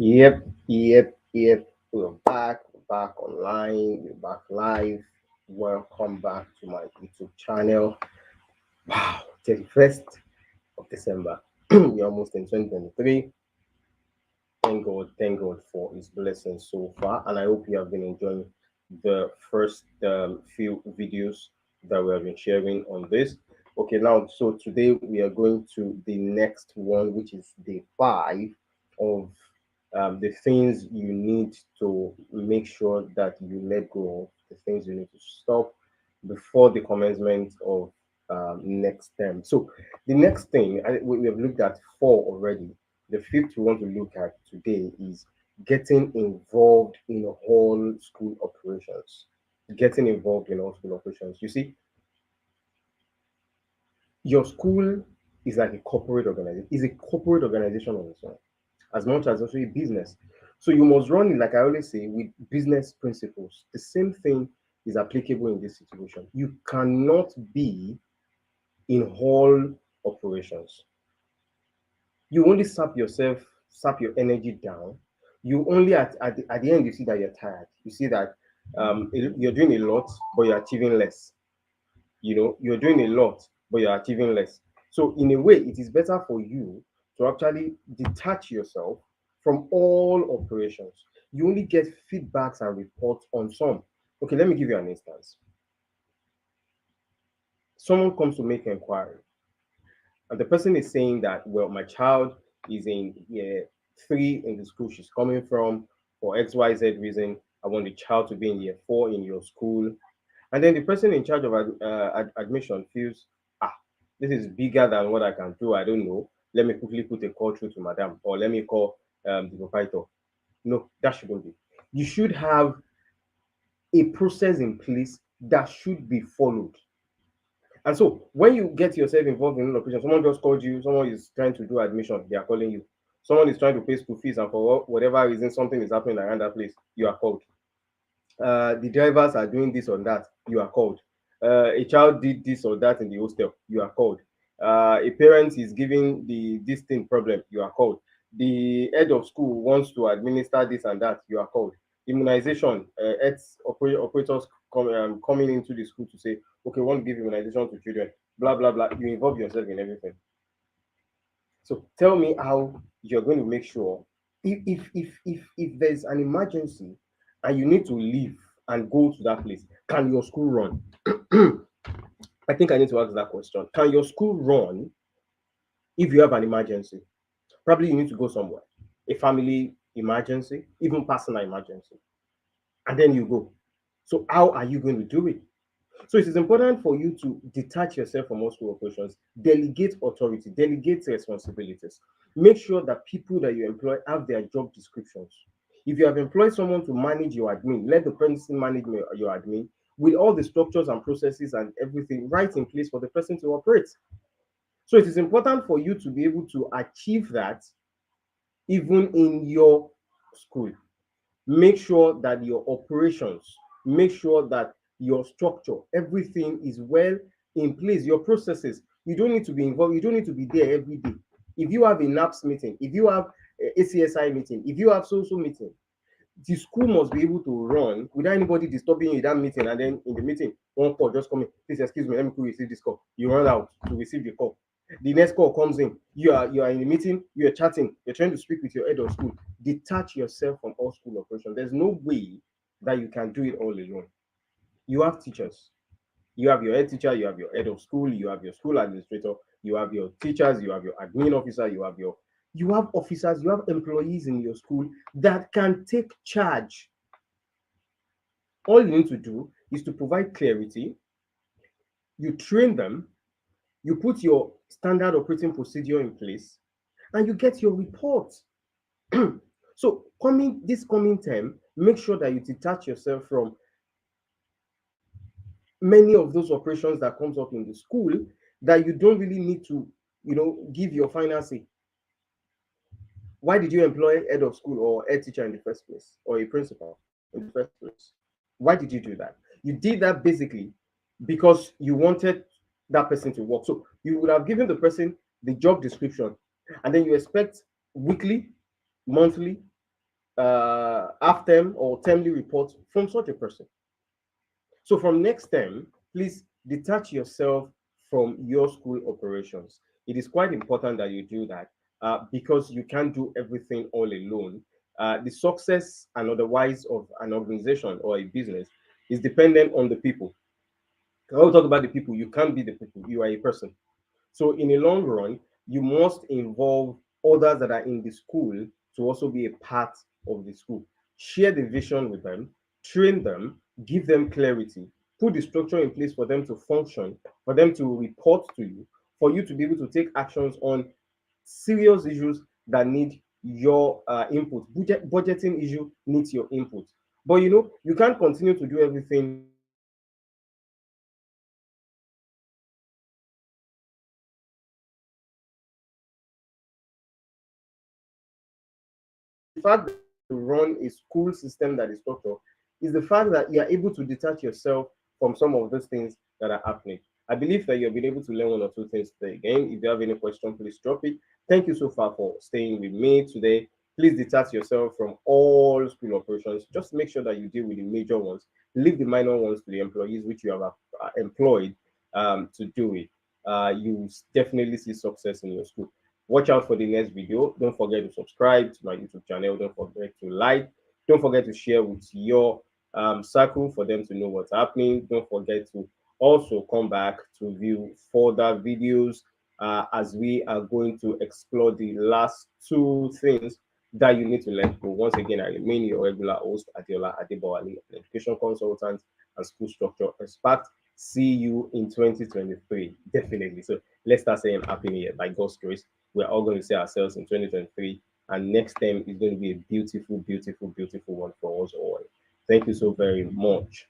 Yep. We're back online, we're back live. Welcome back to my YouTube channel. Wow, 31st of December. We're almost in 2023. Thank God for His blessings so far. And I hope you have been enjoying the first few videos that we have been sharing on this. Okay, now, so today we are going to the next one, which is day five of the things you need to make sure that you let go of, the things you need to stop before the commencement of next term. So, the next thing, we have looked at four already. The fifth we want to look at today is getting involved in whole school operations. Getting involved in all school operations. You see, your school is like a corporate organization, is a corporate organization on its own, as much as also a business. So you must run it, like I always say, with business principles. The same thing is applicable in this situation. You cannot be in whole operations. You only sap your energy down. You only at the end you see that you're tired. You see that you're doing a lot, but you're achieving less. You're doing a lot, but you're achieving less. So in a way, it is better for you to actually detach yourself from all operations. You only get feedbacks and reports on some. Okay, let me give you an instance. Someone comes to make inquiry, and the person is saying that, well, my child is in year three in the school she's coming from for XYZ reason. I want the child to be in year four in your school. And then the person in charge of admission feels, ah, this is bigger than what I can do. I don't know. Let me quickly put a call through to madam, or let me call the proprietor. No, that shouldn't be. You should have a process in place that should be followed. And so when you get yourself involved in an operation, someone just called you, someone is trying to do admission, they are calling you. Someone is trying to pay school fees, and for whatever reason, something is happening around that place, you are called. The drivers are doing this or that, you are called. A child did this or that in the hostel, you are called. A parent is giving the this thing problem, you are called. The head of school wants to administer this and that, you are called. Immunization, operators coming into the school to say, okay, we want to give immunization to children, blah blah blah. You involve yourself in everything. So tell me how you're going to make sure if there's an emergency and you need to leave and go to that place, can your school run? I think I need to ask that question. Can your school run if you have an emergency? Probably you need to go somewhere, a family emergency, even personal emergency, and then you go. So how are you going to do it? So it is important for you to detach yourself from all school operations, delegate authority, delegate responsibilities. Make sure that people that you employ have their job descriptions. If you have employed someone to manage your admin, let the person manage your admin with all the structures and processes and everything right in place for the person to operate. So it is important for you to be able to achieve that even in your school. Make sure that your operations, make sure that your structure, everything is well in place, your processes. You don't need to be involved, you don't need to be there every day. If you have a NAPS meeting, if you have a ACSI meeting, if you have social meeting, the school must be able to run without anybody disturbing you in that meeting. And then in the meeting, one call just come in, please excuse me, let me quickly receive this call. You run out to receive the call. The next call comes in. You are in the meeting, you are chatting, you're trying to speak with your head of school. Detach yourself from all school operations. There's no way that you can do it all alone. You have teachers. You have your head teacher, you have your head of school, you have your school administrator, you have your teachers, you have your admin officer, you have officers, you have employees in your school that can take charge. All you need to do is to provide clarity, you train them, you put your standard operating procedure in place, and you get your report. So coming term, make sure that you detach yourself from many of those operations that comes up in the school that you don't really need to, give your final say. Why did you employ head of school or head teacher in the first place, or a principal in the first place? Why did you do that? You did that basically because you wanted that person to work. So you would have given the person the job description, and then you expect weekly, monthly, half term or termly report from such a person. So from next term, please detach yourself from your school operations. It is quite important that you do that because you can't do everything all alone. The success and otherwise of an organization or a business is dependent on the people. When we talk about the people, you can't be the people. You are a person. So in the long run, you must involve others that are in the school to also be a part of the school. Share the vision with them, train them, give them clarity, put the structure in place for them to function, for them to report to you, for you to be able to take actions on serious issues that need your input. Budgeting issue needs your input. But you can't continue to do everything the fact that to run a school system that is structured is the fact that you are able to detach yourself from some of those things that are happening. I believe that you've been able to learn one or two things today. Again, if you have any question, please drop it. Thank you so far for staying with me today. Please detach yourself from all school operations. Just make sure that you deal with the major ones. Leave the minor ones to the employees which you have employed to do it. You definitely see success in your school. Watch out for the next video. Don't forget to subscribe to my YouTube channel. Don't forget to like. Don't forget to share with your circle for them to know what's happening. Don't forget to also come back to view further videos as we are going to explore the last two things that you need to let go. Once again, I remain your regular host, Adiola Adebowale, an education consultant and school structure expert. See you in 2023, definitely. So let's start saying Happy New Year by God's grace. We're all going to see ourselves in 2023, and next time is going to be a beautiful, beautiful, beautiful one for us all. Thank you so very much.